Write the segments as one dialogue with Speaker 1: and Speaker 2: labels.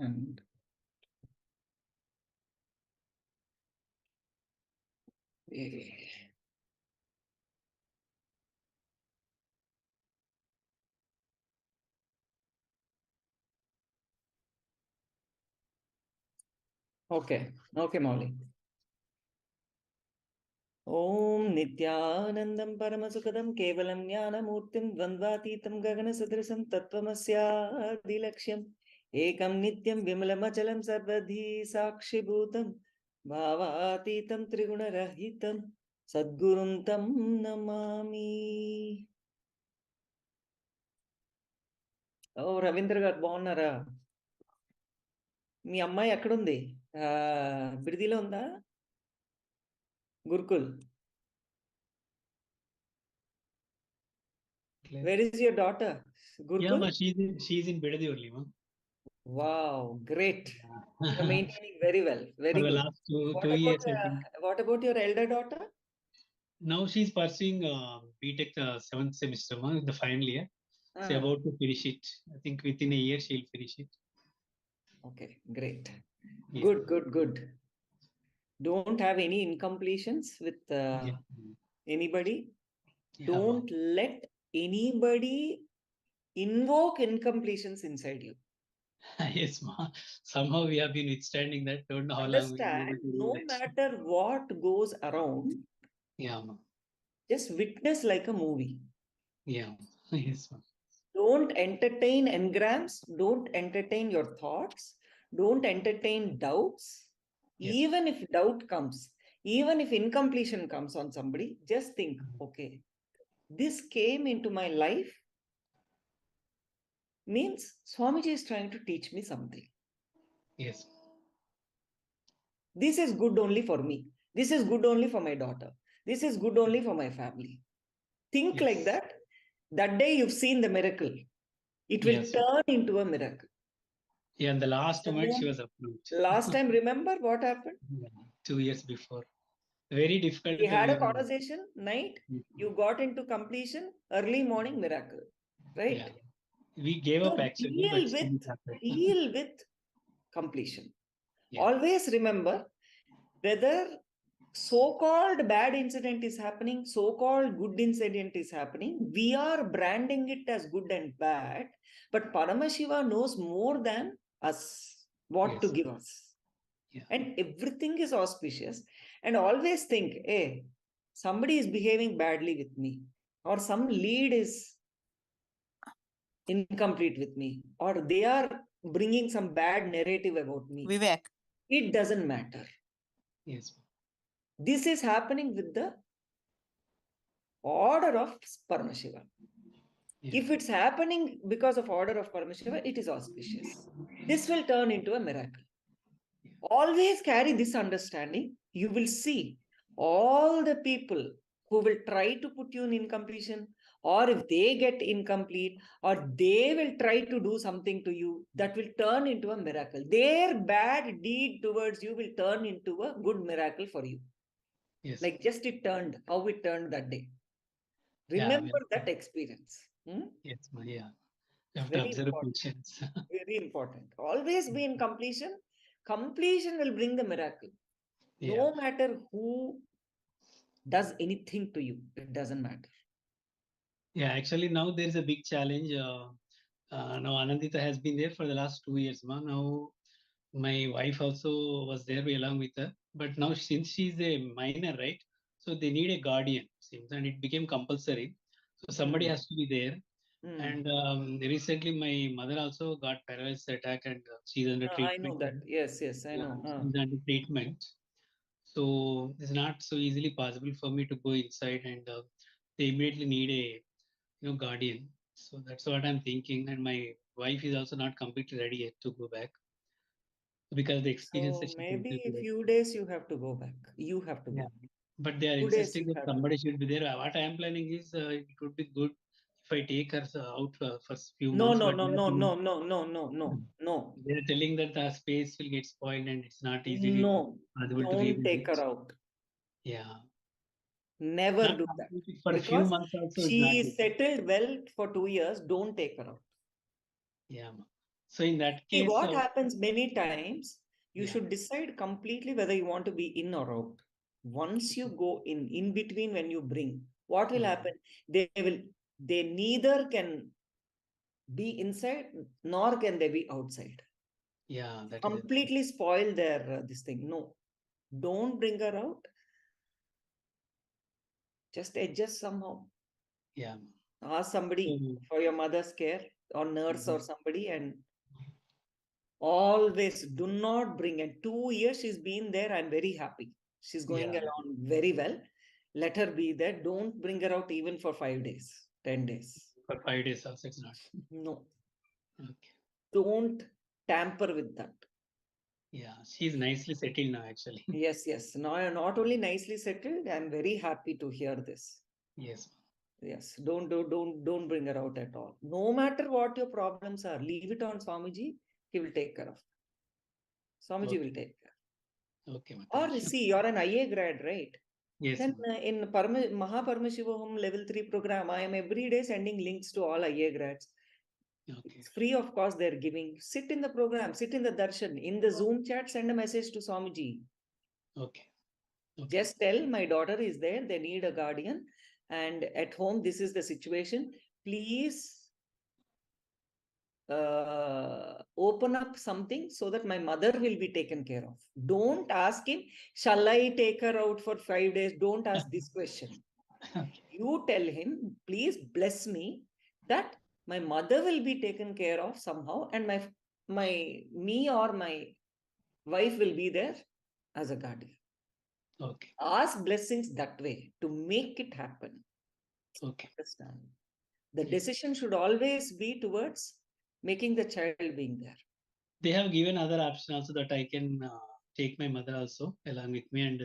Speaker 1: And okay, Mauli. Om Nityanandam Paramasukadam Kevalam Jnanamurtim Dvandvatitam Gaganasudrisam Tattvamasya Dilaksham Ekam Nityam Vimalamachalam Sarvadhi Sakshibhutam Bhavatitam Trigunarahitam Sadgurum Tam Namami. Oh, Ravindra garu బాగున్నారా? మీ అమ్మాయి ఎక్కడుంది? బిడిదిలో ఉందా? Gurukul. Where is your daughter? Gurukul?
Speaker 2: Yeah, ma, she's in Bidadi only, ma.
Speaker 1: Wow, great. You're maintaining very well. Very
Speaker 2: For the
Speaker 1: good.
Speaker 2: last two years, I think.
Speaker 1: What about your elder daughter?
Speaker 2: Now she's pursuing BTech 7th semester, ma, the final year. She's about to finish it. I think within a year she'll finish it.
Speaker 1: Okay, great.
Speaker 2: Yeah.
Speaker 1: Good. Don't have any incompletions with anybody.
Speaker 2: Yeah,
Speaker 1: Don't let anybody invoke incompletions inside you.
Speaker 2: Yes, ma. Somehow we have been withstanding that. Don't know how long we'll be able
Speaker 1: Understand,
Speaker 2: to do
Speaker 1: no
Speaker 2: that.
Speaker 1: matter what goes around,
Speaker 2: Yeah, ma.
Speaker 1: just witness like a movie.
Speaker 2: Yeah. Yes, ma.
Speaker 1: Don't entertain engrams. Don't entertain your thoughts. Don't entertain doubts.
Speaker 2: Yes.
Speaker 1: Even if doubt comes, even if incompletion comes on somebody, just think, okay, this came into my life, means Swamiji is trying to teach me something.
Speaker 2: Yes.
Speaker 1: This is good only for me. This is good only for my daughter. This is good only for my family. Think
Speaker 2: Yes.
Speaker 1: like that. That day you've seen the miracle. It will
Speaker 2: Yes.
Speaker 1: turn into a miracle.
Speaker 2: Yeah, and the last moment she was approved.
Speaker 1: Last time, remember what happened?
Speaker 2: Yeah, 2 years before. Very difficult.
Speaker 1: We had a conversation, night, you got into completion, early morning, miracle. Right?
Speaker 2: Yeah. We gave up
Speaker 1: So
Speaker 2: actually,
Speaker 1: deal with completion.
Speaker 2: Yeah.
Speaker 1: Always remember, whether so-called bad incident is happening, so-called good incident is happening, we are branding it as good and bad, but Paramashiva knows more than us what to give us.
Speaker 2: Yeah.
Speaker 1: And everything is auspicious. And always think, hey, somebody is behaving badly with me, or some lead is incomplete with me, or they are bringing some bad narrative about me.
Speaker 3: Vivek.
Speaker 1: It doesn't matter.
Speaker 2: Yes.
Speaker 1: This is happening with the order of Paramashiva. Yeah. If it's happening because of order of Paramashiva, it is auspicious. This will turn into a miracle. Always carry this understanding. You will see all the people who will try to put you in incompletion, or if they get incomplete, or they will try to do something to you, that will turn into a miracle. Their bad deed towards you will turn into a good miracle for you.
Speaker 2: Yes.
Speaker 1: Like just it turned, how it turned that day. Remember that experience.
Speaker 2: Yes, yeah. You have to observe patience.
Speaker 1: Very important. Always be in completion. Completion will bring the miracle. Yeah. No matter who does anything to you, it doesn't matter.
Speaker 2: Yeah, actually now there is a big challenge. Now Anandita has been there for the last 2 years. Now my wife also was there along with her. But now since she's a minor, right? So they need a guardian, seems, and it became compulsory. So somebody has to be there. And recently my mother also got paralysis attack, and she's under treatment.
Speaker 1: I know that. Yes, I know.
Speaker 2: She's under treatment. So it's not so easily possible for me to go inside, and they immediately need a guardian. So that's what I'm thinking. And my wife is also not completely ready yet to go back, because the experience.
Speaker 1: So maybe a few days you have to go back. You have to go.
Speaker 2: But they are insisting that somebody should be there. What I am planning is it would be good if I take her out for few months.
Speaker 1: No.
Speaker 2: They're telling that the space will get spoiled and it's not easy.
Speaker 1: No, don't take her out.
Speaker 2: Yeah.
Speaker 1: Never do that.
Speaker 2: For a few months also.
Speaker 1: She is settled well for 2 years. Don't take her out.
Speaker 2: Yeah. So in that
Speaker 1: See,
Speaker 2: case,
Speaker 1: what happens many times, you
Speaker 2: yeah.
Speaker 1: should decide completely whether you want to be in or out. Once you go in between when you bring, what will happen? They neither can be inside nor can they be outside.
Speaker 2: Yeah, that is it.
Speaker 1: Completely spoil their this thing. No, don't bring her out. Just adjust somehow.
Speaker 2: Yeah.
Speaker 1: Ask somebody
Speaker 2: So,
Speaker 1: for your mother's care or nurse
Speaker 2: mhm.
Speaker 1: or somebody, and always do not bring. And 2 years she's been there. I'm very happy. She's going
Speaker 2: Yeah,
Speaker 1: along very well. Let her be there. Don't bring her out even for 5 days, 10 days.
Speaker 2: for 5 days also it's not.
Speaker 1: No,
Speaker 2: Okay.
Speaker 1: don't tamper with that.
Speaker 2: Yeah, she's nicely settled now actually.
Speaker 1: Yes, yes. Now, not only nicely settled, I'm very happy to hear this.
Speaker 2: Yes.
Speaker 1: Yes, don't bring her out at all. No matter what your problems are, leave it on Swamiji. He will take care of. Swamiji
Speaker 2: Okay.
Speaker 1: will take care.
Speaker 2: Okay, ma.
Speaker 1: Or
Speaker 2: Thank you.
Speaker 1: see, you're an IA grad, right?
Speaker 2: Yes,
Speaker 1: Then
Speaker 2: ma'am.
Speaker 1: in Mahaparmashivoham level 3 program, I am every day sending links to all IA grads.
Speaker 2: Okay.
Speaker 1: It's free of cost they're giving. Sit in the program, sit in the darshan. In the Zoom chat, send a message to Swamiji.
Speaker 2: Okay. Okay.
Speaker 1: Just tell my daughter is there, they need a guardian. And at home, this is the situation. Please open up something so that my mother will be taken care of. Don't ask him, shall I take her out for 5 days? Don't ask this question.
Speaker 2: Okay.
Speaker 1: You tell him, please bless me that my mother will be taken care of somehow, and me or my wife will be there as a guardian.
Speaker 2: Okay.
Speaker 1: Ask blessings that way to make it happen.
Speaker 2: Okay.
Speaker 1: Understand? The
Speaker 2: Yeah.
Speaker 1: decision should always be towards making the child being there.
Speaker 2: They have given other option also that I can take my mother also along with me, and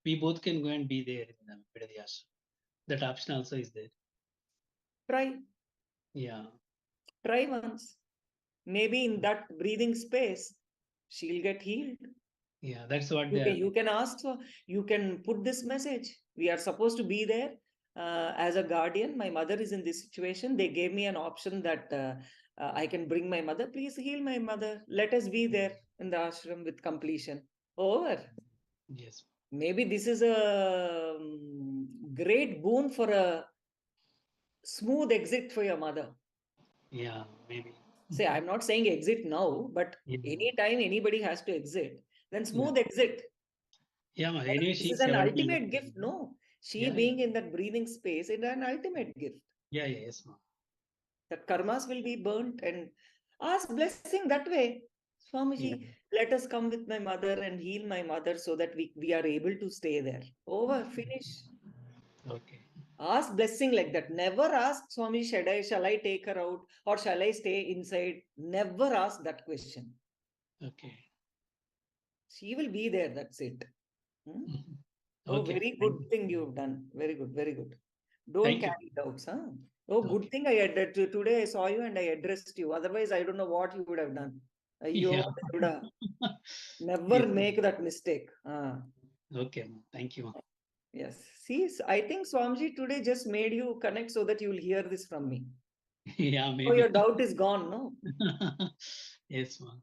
Speaker 2: we both can go and be there in the Vidadi ashram. That option also is there.
Speaker 1: Try,
Speaker 2: Yeah.
Speaker 1: try once. Maybe in that breathing space, she'll get healed.
Speaker 2: Yeah, that's what
Speaker 1: You
Speaker 2: they
Speaker 1: can
Speaker 2: are.
Speaker 1: you can ask for, you can put this message. We are supposed to be there as a guardian. My mother is in this situation. They gave me an option that I can bring my mother. Please heal my mother. Let us be there in the ashram with completion. Over.
Speaker 2: Yes.
Speaker 1: Maybe this is a great boon for a smooth exit for your mother.
Speaker 2: Yeah, maybe.
Speaker 1: Say, I'm not saying exit now, but
Speaker 2: Yeah.
Speaker 1: anytime anybody has to exit, then
Speaker 2: Yeah.
Speaker 1: smooth exit.
Speaker 2: Yeah, ma. Anyway,
Speaker 1: This is
Speaker 2: she's
Speaker 1: an
Speaker 2: 70 now.
Speaker 1: ultimate gift, no? She
Speaker 2: Yeah.
Speaker 1: being in that breathing space is an ultimate gift.
Speaker 2: Yeah. Yeah. Yes, ma.
Speaker 1: That karmas will be burnt, and ask blessing that way.
Speaker 2: Yeah.
Speaker 1: Swamiji, let us come with my mother and heal my mother so that we are able to stay there. Over, finish.
Speaker 2: Okay.
Speaker 1: Ask blessing like that. Never ask Swami, shall I take her out or shall I stay inside? Never ask that question.
Speaker 2: Okay.
Speaker 1: She will be there. That's it. Hmm?
Speaker 2: Mhm.
Speaker 1: Oh,
Speaker 2: Okay.
Speaker 1: very
Speaker 2: Thank
Speaker 1: good
Speaker 2: you.
Speaker 1: thing you've done. Very good. Very good. Don't
Speaker 2: Thank you.
Speaker 1: carry doubts. Huh? Oh, good
Speaker 2: Okay.
Speaker 1: thing I today I saw you and I addressed you. Otherwise, I don't know what you would have done. You
Speaker 2: Yeah.
Speaker 1: would have never
Speaker 2: Yes.
Speaker 1: make that mistake. Ah,
Speaker 2: Okay, ma. Thank you, ma.
Speaker 1: yes. See, I think Swamiji today just made you connect so that you will hear this from me.
Speaker 2: Yeah,
Speaker 1: Oh, your
Speaker 2: maybe.
Speaker 1: doubt is gone, no?
Speaker 2: Yes, ma.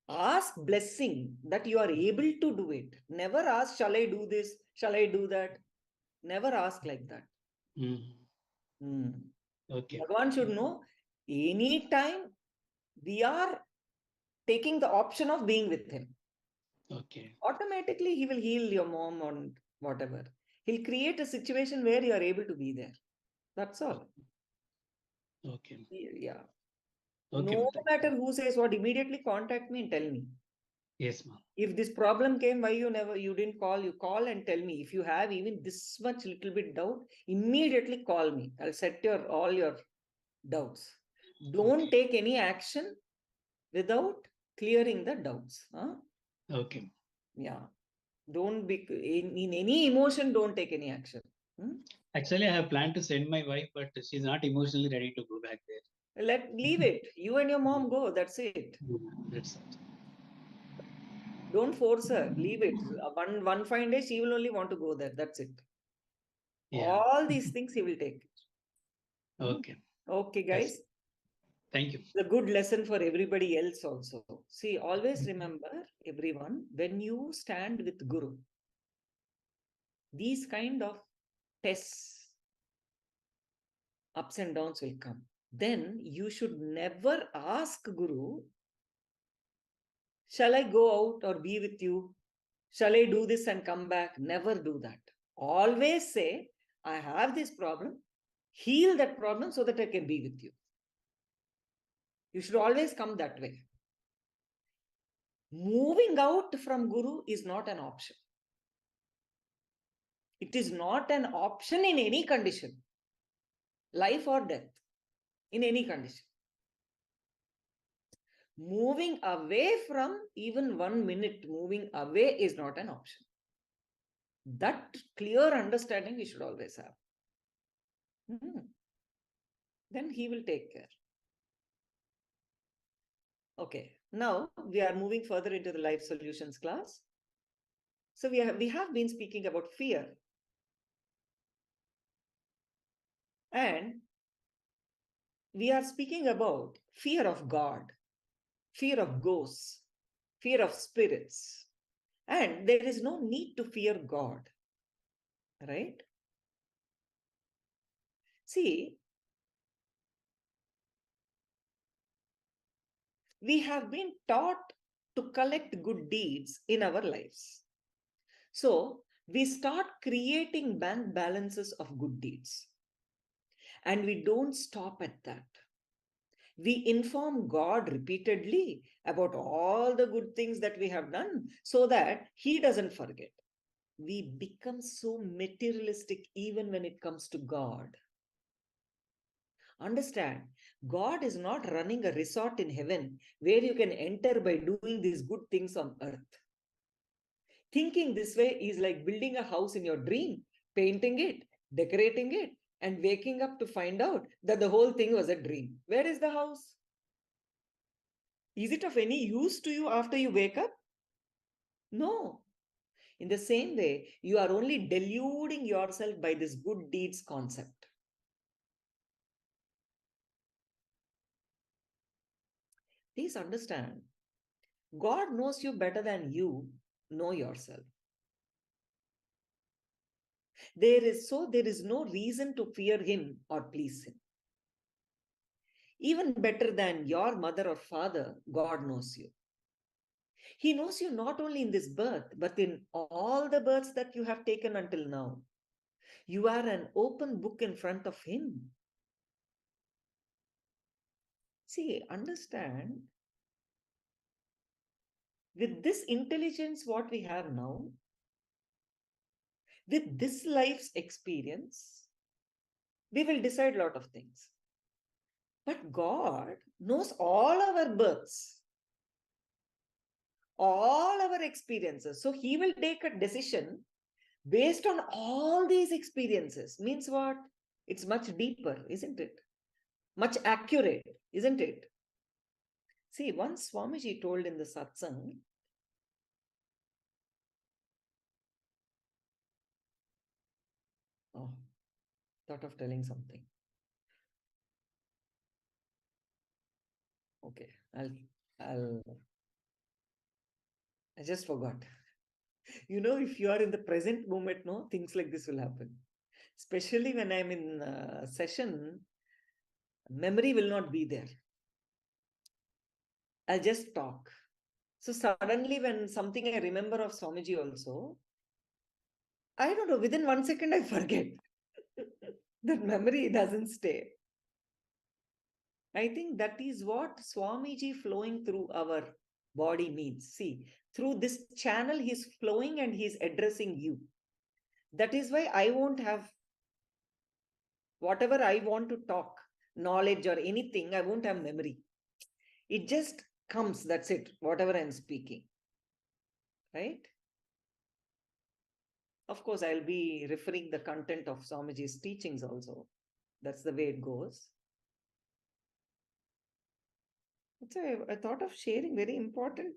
Speaker 1: Ask blessing that you are able to do it. Never ask, shall I do this? Shall I do that? Never ask like that.
Speaker 2: Mm.
Speaker 1: Hmm.
Speaker 2: Okay.
Speaker 1: Bhagavan should know anytime we are taking the option of being with him.
Speaker 2: Okay.
Speaker 1: Automatically, he will heal your mom or whatever. He'll create a situation where you are able to be there. That's all.
Speaker 2: Okay.
Speaker 1: Yeah.
Speaker 2: Okay, ma.
Speaker 1: No
Speaker 2: Thank
Speaker 1: matter
Speaker 2: you.
Speaker 1: who says what, immediately contact me and tell me.
Speaker 2: Yes, ma.
Speaker 1: If this problem came, why you didn't call? You call and tell me. If you have even this much little bit doubt, immediately call me. I'll set your all your doubts. Don't
Speaker 2: Okay.
Speaker 1: take any action without clearing the doubts. Huh?
Speaker 2: Okay.
Speaker 1: Yeah. Don't be in any emotion, don't take any action. Hmm?
Speaker 2: Actually, I have planned to send my wife, but she's not emotionally ready to go back there.
Speaker 1: Leave it. You and your mom go. That's it.
Speaker 2: Yeah, that's it.
Speaker 1: Don't force her. Leave it. One fine day, she will only want to go there. That's it.
Speaker 2: Yeah.
Speaker 1: All these things he will take. Hmm?
Speaker 2: Okay.
Speaker 1: Okay,
Speaker 2: That's
Speaker 1: guys.
Speaker 2: Thank you.
Speaker 1: The good lesson for everybody else also. See, always remember, everyone, when you stand with Guru, these kind of tests, ups and downs will come. Then you should never ask Guru, shall I go out or be with you? Shall I do this and come back? Never do that. Always say, I have this problem, heal that problem so that I can be with you. You should always come that way. Moving out from Guru is not an option. It is not an option in any condition, life or death, in any condition. Moving away from even 1 minute, moving away is not an option. That clear understanding we should always have. Then he will take care. Okay, now we are moving further into the life solutions class. So we have been speaking about fear. And we are speaking about fear of God, fear of ghosts, fear of spirits. And there is no need to fear God, right? See, we have been taught to collect good deeds in our lives. So we start creating bank balances of good deeds. And we don't stop at that. We inform God repeatedly about all the good things that we have done so that He doesn't forget. We become so materialistic even when it comes to God. Understand, God is not running a resort in heaven where you can enter by doing these good things on earth. Thinking this way is like building a house in your dream, painting it, decorating it, and waking up to find out that the whole thing was a dream. Where is the house? Is it of any use to you after you wake up? No. In the same way, you are only deluding yourself by this good deeds concept. Please understand, God knows you better than you know yourself. There is no reason to fear Him or please Him. Even better than your mother or father, God knows you. He knows you not only in this birth, but in all the births that you have taken until now. You are an open book in front of Him. See, understand, with this intelligence, what we have now, with this life's experience, we will decide a lot of things. But God knows all our births, all our experiences. So He will take a decision based on all these experiences. Means what? It's much deeper, isn't it? Much accurate, isn't it? See, once Swamiji told in the satsang, oh, thought of telling something. Okay, I just forgot. You know, if you are in the present moment, no, things like this will happen. Especially when I'm in session, memory will not be there. I'll just talk. So suddenly when something I remember of Swamiji also, I don't know, within 1 second I forget. That memory doesn't stay. I think that is what Swamiji flowing through our body means. See, through this channel, he's flowing and he's addressing you. That is why I won't have whatever I want to talk, knowledge or anything, I won't have memory. It just comes, that's it, whatever I'm speaking. Right? Of course, I'll be referring the content of Swamiji's teachings also. That's the way it goes. So I thought of sharing very important.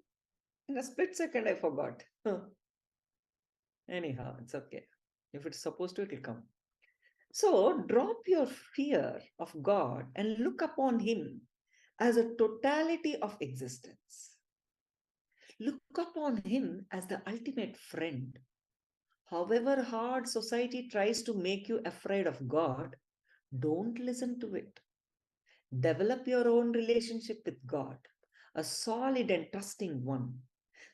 Speaker 1: In a split second, I forgot. Anyhow, it's okay. If it's supposed to, it will come. So drop your fear of God and look upon Him as a totality of existence. Look upon him as the ultimate friend. However hard society tries to make you afraid of God, don't listen to it. Develop your own relationship with God, a solid and trusting one,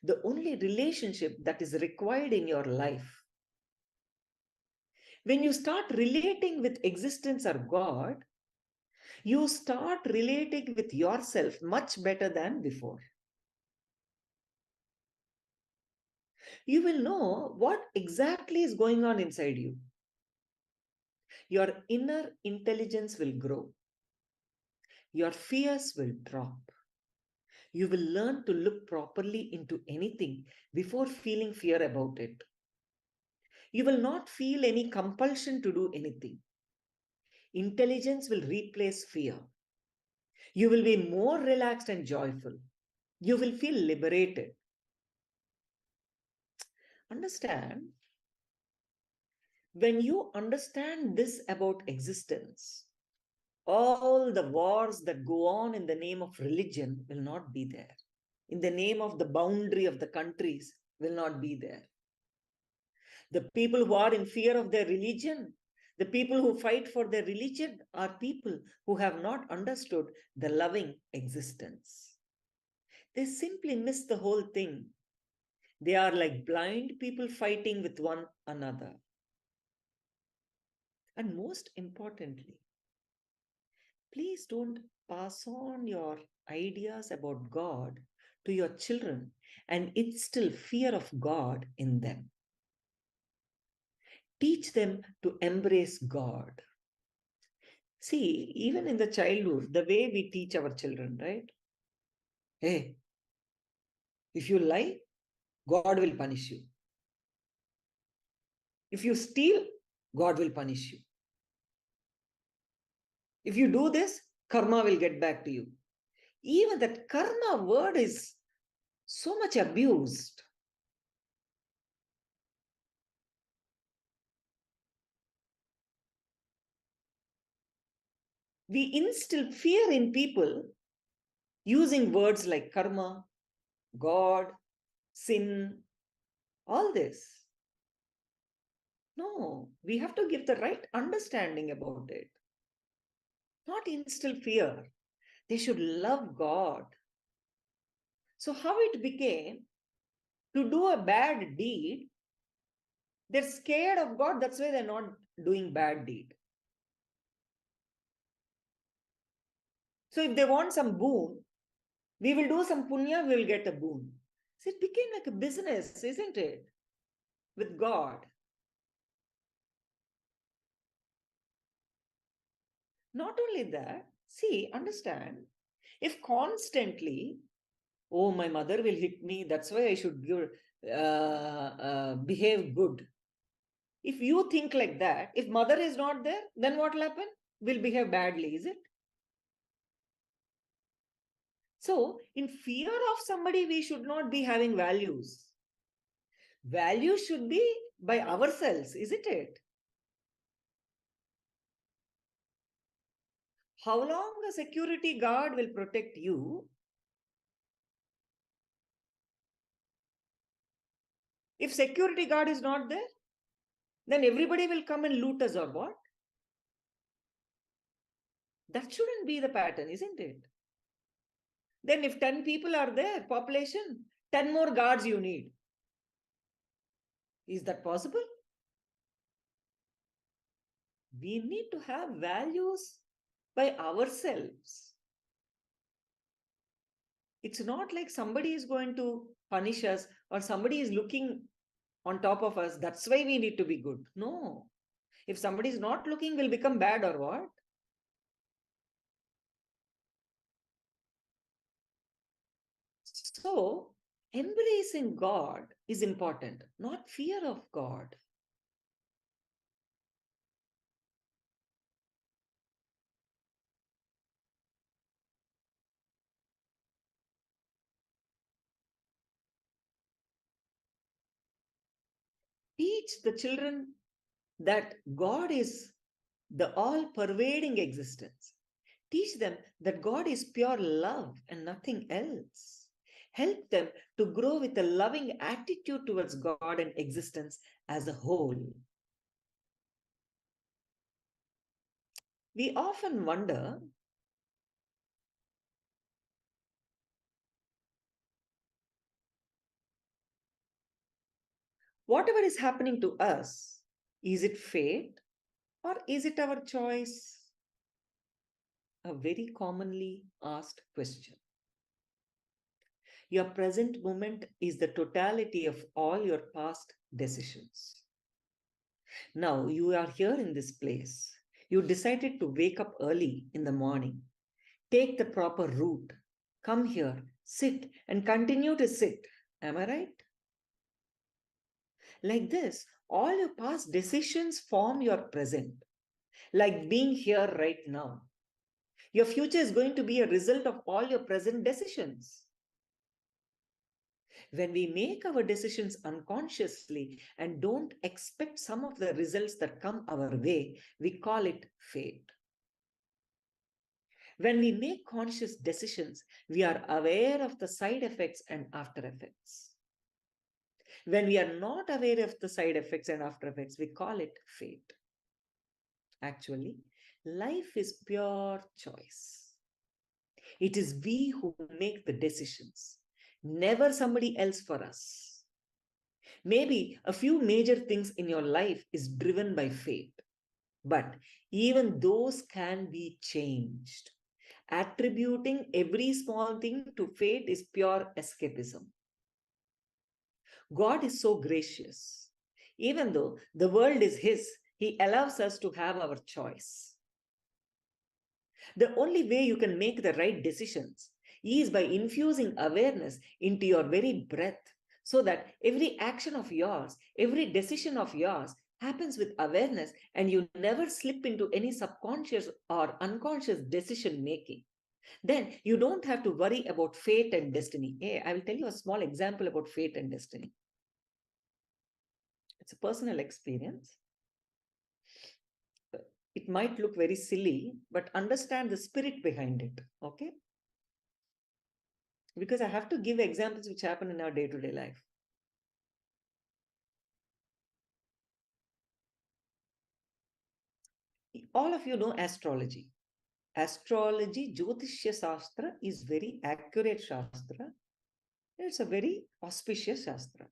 Speaker 1: the only relationship that is required in your life. When you start relating with existence or God, you start relating with yourself much better than before. You will know what exactly is going on inside you. Your inner intelligence will grow. Your fears will drop. You will learn to look properly into anything before feeling fear about it. You will not feel any compulsion to do anything. Intelligence will replace fear. You will be more relaxed and joyful. You will feel liberated. Understand, when you understand this about existence, all the wars that go on in the name of religion will not be there. In the name of the boundary of the countries will not be there. The people who are in fear of their religion, the people who fight for their religion are people who have not understood the loving existence. They simply miss the whole thing. They are like blind people fighting with one another. And most importantly, please don't pass on your ideas about God to your children and instill fear of God in them. Teach them to embrace God. See, even in the childhood, the way we teach our children, right? Hey, if you lie, God will punish you. If you steal, God will punish you. If you do this, karma will get back to you. Even that karma word is so much abused. We instill fear in people using words like karma, God, sin, all this. No, we have to give the right understanding about it, not instill fear. They should love God. So, how it became to do a bad deed, they're scared of God, that's why they're not doing bad deed. So, if they want some boon, we will do some punya, we will get a boon. So, it became like a business, isn't it? With God. Not only that, see, understand, if constantly, oh, my mother will hit me, that's why I should behave good. If you think like that, if mother is not there, then what will happen? We'll behave badly, is it? So, in fear of somebody, we should not be having values. Values should be by ourselves, isn't it? How long a security guard will protect you? If security guard is not there, then everybody will come and loot us or what? That shouldn't be the pattern, isn't it? Then if 10 people are there, population, 10 more guards you need. Is that possible? We need to have values by ourselves. It's not like somebody is going to punish us or somebody is looking on top of us. That's why we need to be good. No. If somebody is not looking, we'll become bad or what? So, embracing God is important, not fear of God. Teach the children that God is the all pervading existence. Teach them that God is pure love and nothing else. Help them to grow with a loving attitude towards God and existence as a whole. We often wonder, whatever is happening to us, is it fate or is it our choice? A very commonly asked question. Your present moment is the totality of all your past decisions. Now you are here in this place. You decided to wake up early in the morning, take the proper route, come here, sit, and continue to sit. Am I right? Like this, all your past decisions form your present, like being here right now. Your future is going to be a result of all your present decisions. When we make our decisions unconsciously and don't expect some of the results that come our way, we call it fate. When we make conscious decisions, we are aware of the side effects and after effects. When we are not aware of the side effects and after effects, we call it fate. Actually, life is pure choice. It is we who make the decisions, never somebody else for us. Maybe a few major things in your life is driven by fate, but even those can be changed. Attributing every small thing to fate is pure escapism. God is so gracious. Even though the world is His, He allows us to have our choice. The only way you can make the right decisions is by infusing awareness into your very breath, so that every action of yours, every decision of yours happens with awareness and you never slip into any subconscious or unconscious decision making. Then you don't have to worry about fate and destiny. Hey, I will tell you a small example about fate and destiny. It's a personal experience. It might look very silly, but understand the spirit behind it. Okay? Because I have to give examples which happen in our day-to-day life. All of you know astrology. Astrology, Jyotishya Shastra is very accurate Shastra. It's a very auspicious Shastra.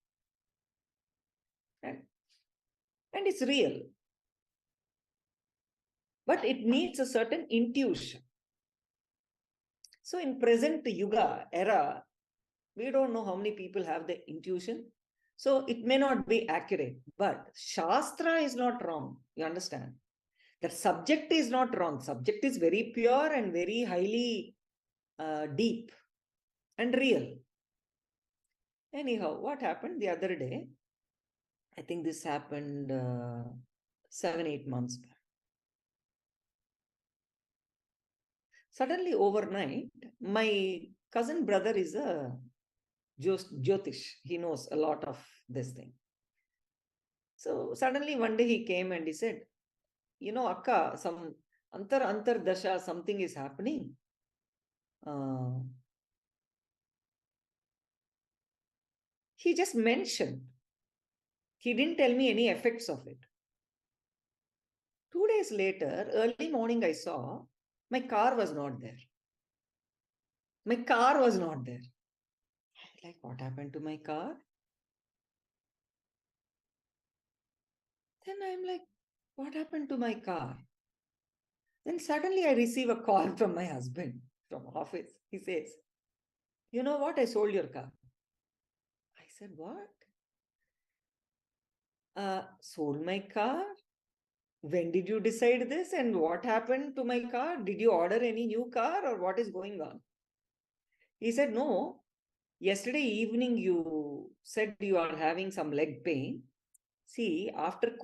Speaker 1: And it's real. But it needs a certain intuition. So in present Yuga era, we don't know how many people have the intuition. So it may not be accurate, but Shastra is not wrong. You understand? The subject is not wrong. Subject is very pure and very highly deep and real. Anyhow, what happened the other day? I think this happened 7-8 months back. Suddenly overnight, my cousin brother is a Jyotish. He knows a lot of this thing. So suddenly one day he came and he said, you know, Akka, some antar dasha, something is happening. He just mentioned. He didn't tell me any effects of it. 2 days later, early morning, I saw my car was not there. My car was not there. Like, what happened to my car? Then I'm like, what happened to my car? Then suddenly I receive a call from my husband from office. He says, you know what? I sold your car. I said, what? Sold my car? When did you decide this? And what happened to my car? Did you order any new car or what is going on? He said, no. Yesterday evening, you said you are having some leg pain. See, after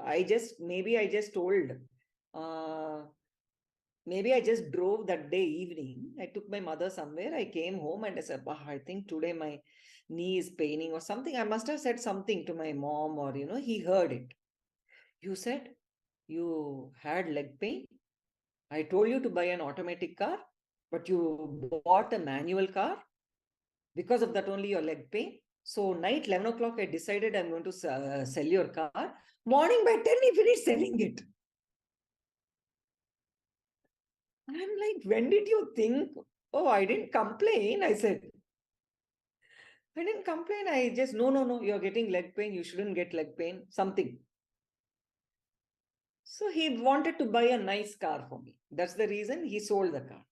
Speaker 1: I just told, maybe I just drove that day evening. I took my mother somewhere. I came home and I said, I think today my knee is paining or something. I must have said something to my mom or, he heard it. You said you had leg pain? I told you to buy an automatic car, but you bought a manual car. Because of that only your leg pain. So night 11 o'clock, I decided I'm going to sell your car. Morning by 10, he finished selling it. I'm like, when did you think? Oh, I didn't complain. I said, I didn't complain. I just, no, you're getting leg pain. You shouldn't get leg pain. Something. So he wanted to buy a nice car for me. That's the reason he sold the car.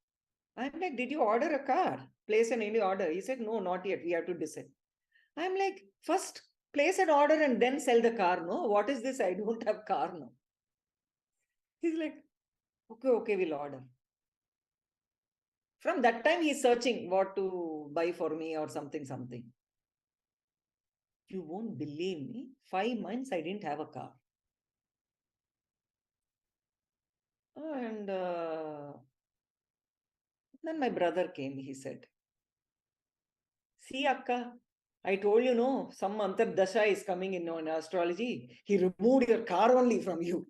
Speaker 1: I'm like, did you order a car? Place an any order? He said, no, not yet. We have to decide. I'm like, first place an order and then sell the car. No, what is this? I don't have car now. He's like, okay, we'll order. From that time, he's searching what to buy for me or something. You won't believe me. 5 months, I didn't have a car. And then my brother came. He said, see, Akka, I told you, no, some Antardasha is coming in astrology. He removed your car only from you.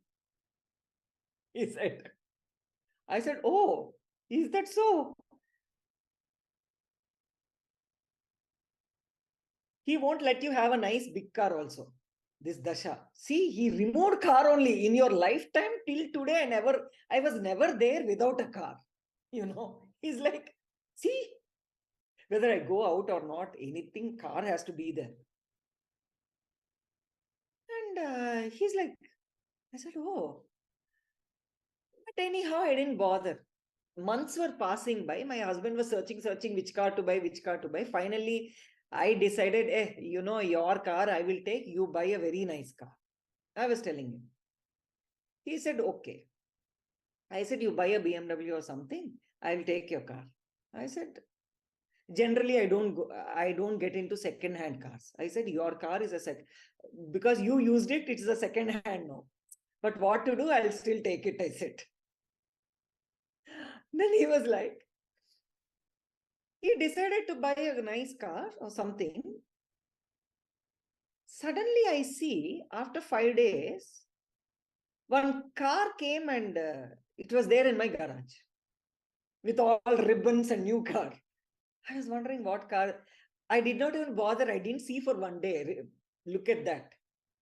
Speaker 1: He said, I said, oh, is that so? He won't let you have a nice big car also. This Dasha. See, he removed car only in your lifetime till today. I was never there without a car. He's like, see, whether I go out or not, anything, car has to be there. And he's like, I said, oh. But anyhow, I didn't bother. Months were passing by. My husband was searching which car to buy. Finally, I decided, your car I will take. You buy a very nice car. I was telling him. He said, okay. I said, you buy a BMW or something. I will take your car. I said, generally, I don't get into second-hand cars. I said, your car is because you used it, it's a second-hand now. But what to do? I'll still take it, I said. Then he was like, he decided to buy a nice car or something. Suddenly I see after 5 days, one car came and it was there in my garage with all ribbons and new car. I was wondering what car. I did not even bother. I didn't see for one day. Look at that.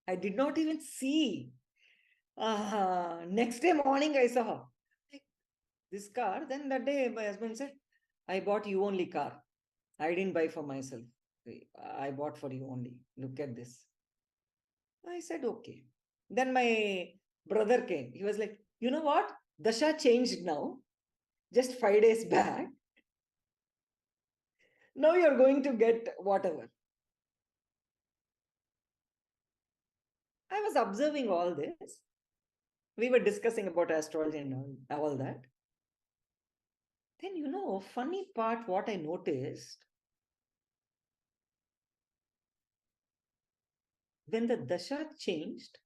Speaker 1: I did not even see. Next day morning, I saw like, this car. Then that day, my husband said, I bought you only car. I didn't buy for myself. I bought for you only. Look at this. I said, okay. Then my brother came. He was like, you know what? Dasha changed now. Just 5 days back. Now you're going to get whatever. I was observing all this. We were discussing about astrology and all that. Then, funny part, what I noticed, when the dasha changed,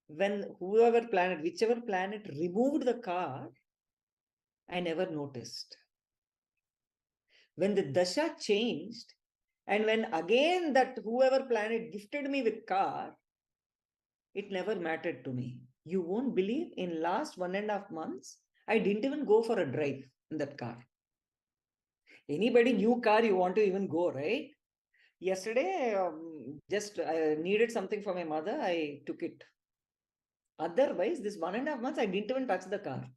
Speaker 1: when whichever planet removed the card, I never noticed. When the dasha changed, and when again that whoever planet gifted me with car, it never mattered to me. You won't believe, in last 1.5 months, I didn't even go for a drive in that car. Anybody new car, you want to even go, right? Yesterday, just I needed something for my mother. I took it. Otherwise, this 1.5 months, I didn't even touch the car.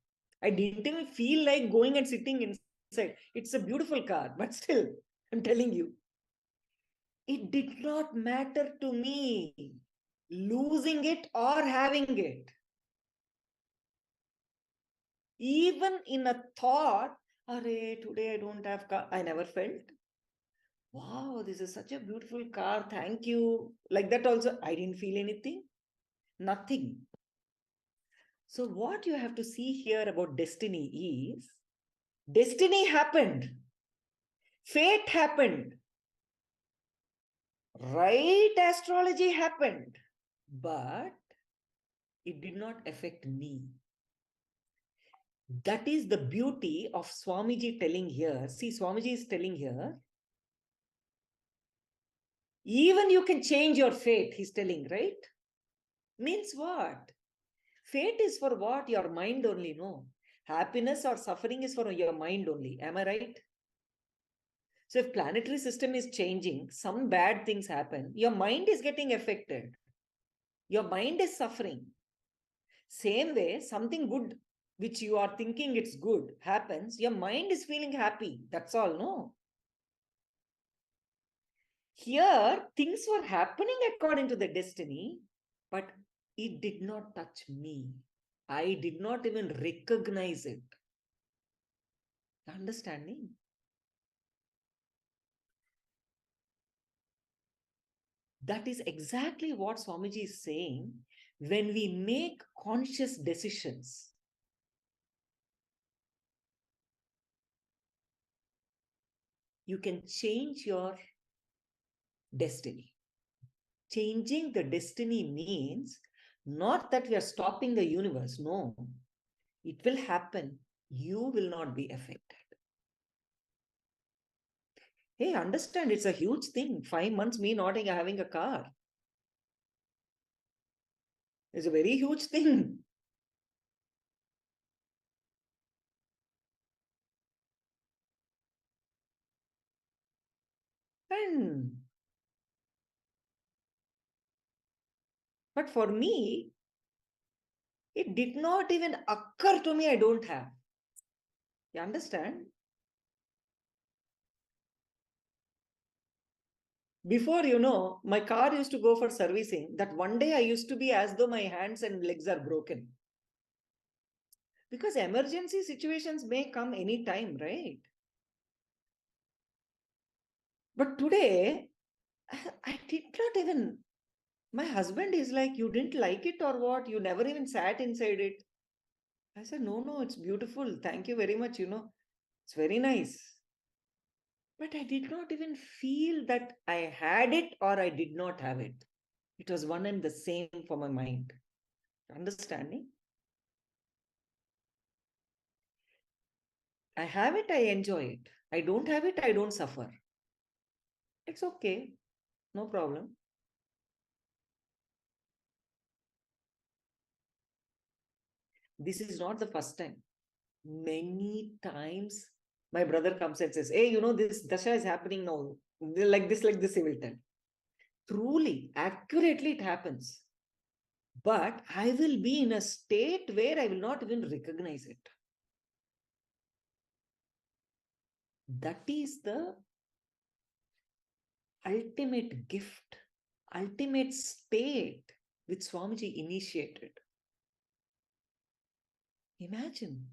Speaker 1: I didn't even feel like going and sitting inside. It's a beautiful car, but still, I'm telling you, it did not matter to me losing it or having it. Even in a thought, today I don't have car, I never felt, wow, this is such a beautiful car. Thank you. Like that also, I didn't feel anything. Nothing. So what you have to see here about destiny is, destiny happened. Fate happened. Right astrology happened. But it did not affect me. That is the beauty of Swamiji telling here. See, Swamiji is telling here, even you can change your fate, he's telling, right? Means what? Fate is for what? Your mind only, no. Happiness or suffering is for your mind only. Am I right? So if planetary system is changing, some bad things happen, your mind is getting affected. Your mind is suffering. Same way, something good which you are thinking it's good happens, your mind is feeling happy. That's all, no? Here, things were happening according to the destiny, but it did not touch me. I did not even recognize it. Understanding? That is exactly what Swamiji is saying. When we make conscious decisions, you can change your destiny. Changing the destiny means not that we are stopping the universe. No, it will happen. You will not be affected. Hey, understand, it's a huge thing. 5 months me not having a car. It's a very huge thing. And but for me, it did not even occur to me I don't have. You understand? Before, my car used to go for servicing. That one day I used to be as though my hands and legs are broken. Because emergency situations may come anytime, right? But today, I did not even. My husband is like, you didn't like it or what? You never even sat inside it. I said, no, it's beautiful. Thank you very much. It's very nice. But I did not even feel that I had it or I did not have it. It was one and the same for my mind. Understanding? I have it, I enjoy it. I don't have it, I don't suffer. It's okay. No problem. This is not the first time. Many times my brother comes and says, hey, this dasha is happening now. Like this, he will tell. Truly, accurately it happens. But I will be in a state where I will not even recognize it. That is the ultimate gift, ultimate state which Swamiji initiated. Imagine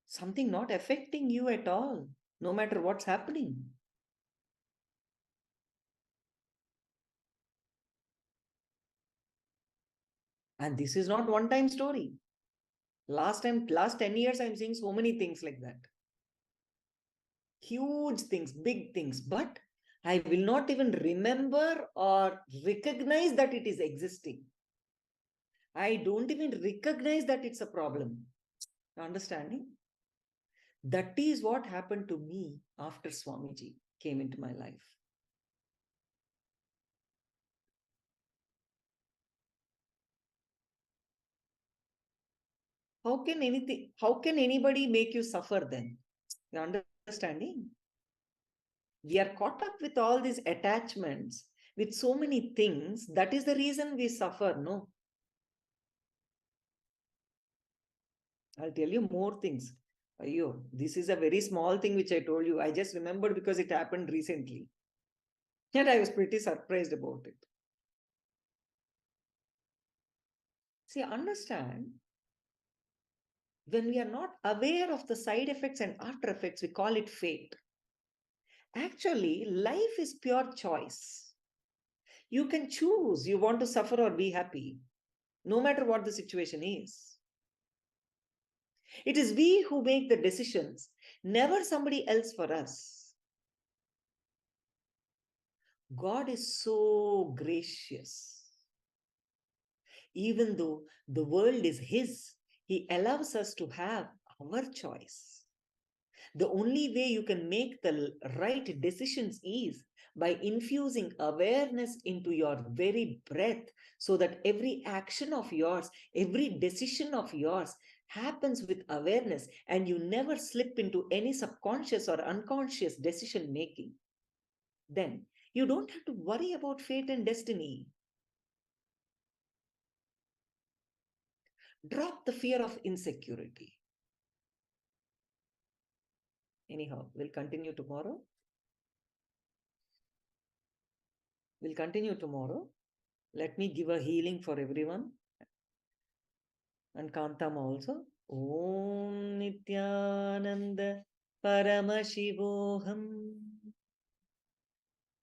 Speaker 1: something not affecting you at all, no matter what's happening. And this is not one time story. Last 10 years, I'm seeing so many things like that. Huge things, big things, but I will not even remember or recognize that it is existing. I don't even recognize that it's a problem. Understanding? That is what happened to me after Swamiji came into my life. How can anybody make you suffer then? You understanding? We are caught up with all these attachments, with so many things. That is the reason we suffer, no? I'll tell you more things. Ayyo, this is a very small thing which I told you. I just remembered because it happened recently. And I was pretty surprised about it. See, understand, when we are not aware of the side effects and after effects, we call it fate. Actually, life is pure choice. You can choose you want to suffer or be happy, no matter what the situation is. It is we who make the decisions, never somebody else for us. God is so gracious. Even though the world is His, He allows us to have our choice. The only way you can make the right decisions is by infusing awareness into your very breath, so that every action of yours, every decision of yours happens with awareness, and you never slip into any subconscious or unconscious decision making. Then you don't have to worry about fate and destiny. Drop the fear of insecurity. Anyhow, we'll continue tomorrow. We'll continue tomorrow. Let me give a healing for everyone and Kantam also. Om Nityananda Paramashivoham.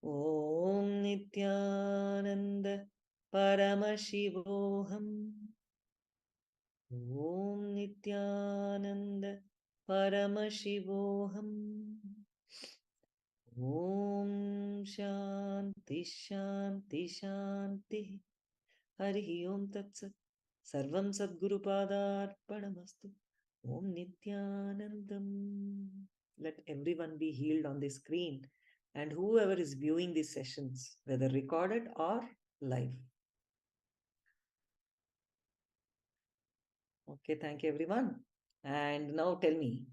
Speaker 1: Om Nityananda Paramashivoham. Om Nityananda Paramashivoham. Om Shanti Shanti Shanti. Harihi Om Tat Sat. Sarvam Sadgurupadarpanamastu. Om Nityanandam. Let everyone be healed on the screen and whoever is viewing these sessions, whether recorded or live. Okay, thank you everyone. And now tell me,